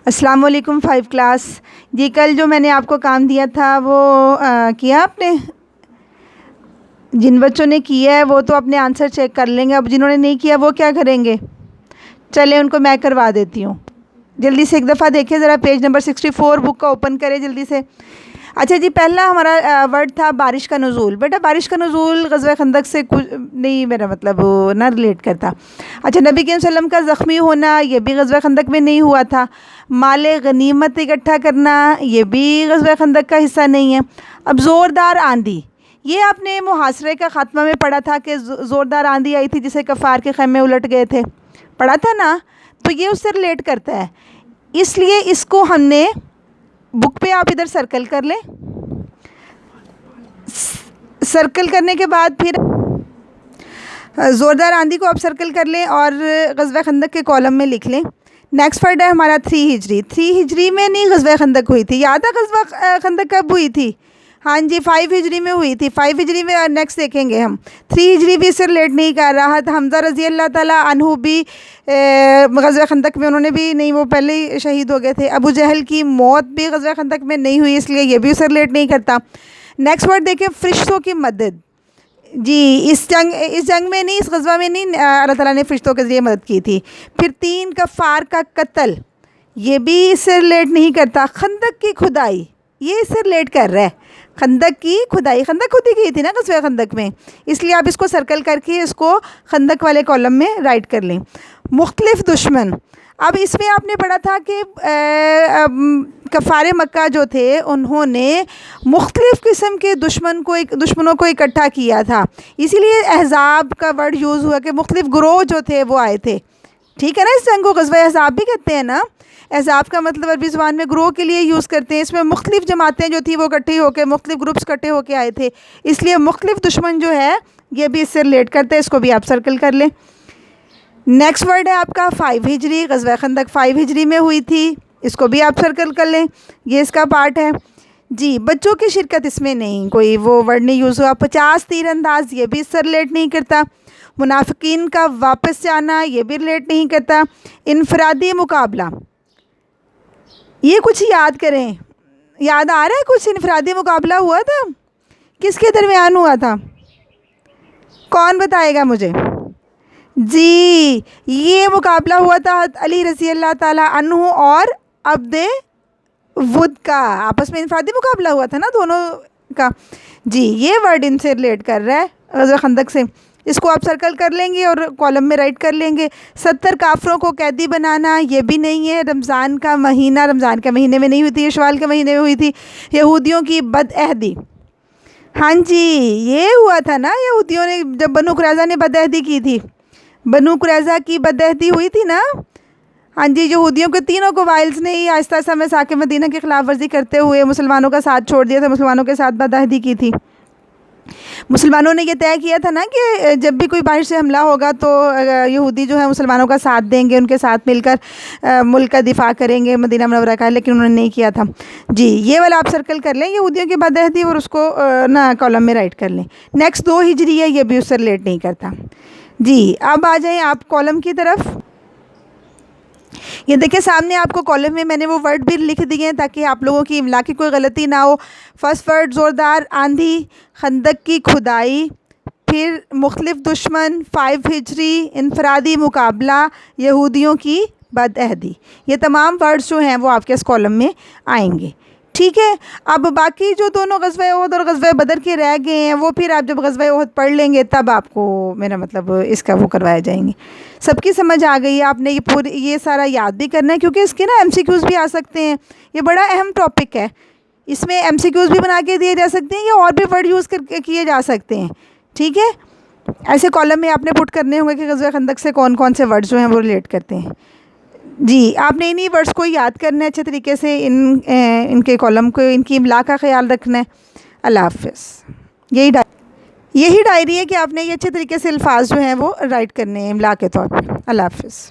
السلام علیکم 5 کلاس. جی کل جو میں نے آپ کو کام دیا تھا وہ کیا آپ نے؟ جن بچوں نے کیا ہے وہ تو اپنے آنسر چیک کر لیں گے. اب جنہوں نے نہیں کیا وہ کیا کریں گے؟ چلیں ان کو میں کروا دیتی ہوں. جلدی سے ایک دفعہ دیکھیں ذرا پیج نمبر 64 بک کا اوپن کریں جلدی سے. اچھا جی پہلا ہمارا ورڈ تھا بارش کا نزول. بیٹا بارش کا نزول غزوہ خندق سے کچھ نہیں میرا مطلب نہ ریلیٹ کرتا. اچھا نبی کریم صلی اللہ علیہ وسلم کا زخمی ہونا یہ بھی غزوہ خندق میں نہیں ہوا تھا. مال غنیمت اکٹھا کرنا یہ بھی غزوہ خندق کا حصہ نہیں ہے. اب زوردار آندھی یہ آپ نے محاصرے کا خاتمہ میں پڑھا تھا کہ زوردار آندھی آئی تھی جسے کفار کے خیمے الٹ گئے تھے. پڑھا تھا نا؟ تو یہ اس سے ریلیٹ کرتا ہے. اس لیے اس کو ہم نے بک پہ آپ ادھر سرکل کر لیں. سرکل کرنے کے بعد پھر زوردار آندھی کو آپ سرکل کر لیں اور غزوہ خندق کے کالم میں لکھ لیں. نیکسٹ ورڈ ہے ہمارا 3 ہجری. 3 ہجری میں نہیں غزوہ خندق ہوئی تھی. یاد ہے غزوہ خندق کب ہوئی تھی؟ ہاں جی 5 ہجری میں ہوئی تھی. 5 ہجری میں نیکسٹ دیکھیں گے ہم. 3 ہجری بھی اس سے ریلیٹ نہیں کر رہا. حمزہ رضی اللہ تعالیٰ عنہ بھی غزوہ خندق میں انہوں نے بھی نہیں وہ پہلے ہی شہید ہو گئے تھے. ابو جہل کی موت بھی غزوہ خندق میں نہیں ہوئی اس لیے یہ بھی اس سے ریلیٹ نہیں کرتا. نیکسٹ ورڈ دیکھیں فرشتوں کی مدد. جی اس جنگ میں نہیں اس غزوہ میں نہیں اللہ تعالیٰ نے فرشتوں کے ذریعے مدد کی تھی. پھر 3 کفار کا قتل یہ بھی اس سے ریلیٹ نہیں کرتا. خندق کی کھدائی یہ اس سے ریلیٹ کر رہا ہے. خندق کی کھدائی خندق خود ہی کی تھی نا غزوہ خندق میں اس لیے آپ اس کو سرکل کر کے اس کو خندق والے کالم میں رائٹ کر لیں. مختلف دشمن اب اس میں آپ نے پڑھا تھا کہ کفار مکہ جو تھے انہوں نے مختلف قسم کے دشمنوں کو اکٹھا کیا تھا. اسی لیے احزاب کا ورڈ یوز ہوا کہ مختلف گروہ جو تھے وہ آئے تھے. ٹھیک ہے نا؟ اس جنگ کو غزوہ احزاب بھی کہتے ہیں نا. احزاب کا مطلب عربی زبان میں گروہ کے لیے یوز کرتے ہیں. اس میں مختلف جماعتیں جو تھیں وہ اکٹھی ہو کے مختلف گروپس اکٹھے ہو کے آئے تھے. اس لیے مختلف دشمن جو ہے یہ بھی اس سے ریلیٹ کرتے ہیں. اس کو بھی آپ سرکل کر لیں. نیکسٹ ورڈ ہے آپ کا 5 ہجری. غزوہ خندق 5 ہجری میں ہوئی تھی. اس کو بھی آپ سرکل کر لیں. یہ اس کا پارٹ ہے. جی بچوں کی شرکت اس میں نہیں کوئی وہ ورڈ نہیں یوز ہوا. 50 تیر انداز یہ بھی اس سے ریلیٹ نہیں کرتا. منافقین کا واپس جانا یہ بھی ریلیٹ نہیں کرتا. انفرادی مقابلہ یہ کچھ یاد کریں. یاد آ رہا ہے کچھ انفرادی مقابلہ ہوا تھا؟ کس کے درمیان ہوا تھا؟ کون بتائے گا مجھے؟ جی یہ مقابلہ ہوا تھا علی رضی اللہ تعالیٰ عنہ اور عبد ود کا. آپس میں انفرادی مقابلہ ہوا تھا نا دونوں کا. جی یہ ورڈ ان سے ریلیٹ کر رہا ہے غزوہ خندق سے. اس کو آپ سرکل کر لیں گے اور کالم میں رائٹ کر لیں گے. 70 کافروں کو قیدی بنانا یہ بھی نہیں ہے. رمضان کا مہینے میں نہیں ہوئی تھی, شوال کے مہینے میں ہوئی تھی. یہودیوں کی بدعہدی ہاں جی یہ ہوا تھا نا. یہودیوں نے جب بنو قریظہ نے بدعہدی کی تھی. بنو قریظہ کی بدعہدی ہوئی تھی نا. ہاں جی یہودیوں کے تینوں قبائل نے ہی آہستہ آہستہ مساک مدینہ کی خلاف ورزی کرتے ہوئے مسلمانوں کا ساتھ چھوڑ دیا تھا. مسلمانوں کے ساتھ بدعہدی کی تھی. مسلمانوں نے یہ طے کیا تھا نا کہ جب بھی کوئی باہر سے حملہ ہوگا تو یہودی جو ہے مسلمانوں کا ساتھ دیں گے, ان کے ساتھ مل کر ملک کا دفاع کریں گے مدینہ منورہ کا. لیکن انہوں نے نہیں کیا تھا. جی یہ والا آپ سرکل کر لیں یہودیوں کی بدعہدی اور اس کو نا کالم میں رائٹ کر لیں. نیکسٹ 2 ہجری ہے یہ بھی اس سے ریلیٹ نہیں کرتا. جی اب آ جائیں آپ کالم کی طرف. یہ دیکھیں سامنے آپ کو کالم میں میں نے وہ ورڈ بھی لکھ دیے ہیں تاکہ آپ لوگوں کی املا کی کوئی غلطی نہ ہو. فرسٹ ورڈ زوردار آندھی, خندق کی کھدائی, پھر مختلف دشمن, 5 ہجری, انفرادی مقابلہ, یہودیوں کی بدعہدی. یہ تمام ورڈز جو ہیں وہ آپ کے اس کالم میں آئیں گے. ٹھیک ہے. اب باقی جو دونوں غزوہ احد اور غزوہ بدر کے رہ گئے ہیں وہ پھر آپ جب غزوہ احد پڑھ لیں گے تب آپ کو میرا مطلب اس کا وہ کروائے جائیں گے. سب کی سمجھ آ گئی ہے؟ آپ نے یہ سارا یاد بھی کرنا ہے کیونکہ اس کے نا MCQs بھی آ سکتے ہیں. یہ بڑا اہم ٹاپک ہے. اس میں MCQs بھی بنا کے دیے جا سکتے ہیں یا اور بھی ورڈ یوز کر کے کیے جا سکتے ہیں. ٹھیک ہے. ایسے کالم میں آپ نے پٹ کرنے ہوں گے کہ غزوہ خندق سے کون کون سے ورڈز جو ہیں وہ ریلیٹ کرتے ہیں. جی آپ نے انہی ورڈز کو یاد کرنا ہے اچھے طریقے سے. ان کے کالم کو ان کی املا کا خیال رکھنا ہے. اللہ حافظ. یہی ڈائری ہے کہ آپ نے یہ اچھے طریقے سے الفاظ جو ہیں وہ رائٹ کرنے ہیں املا کے طور پہ. اللہ حافظ.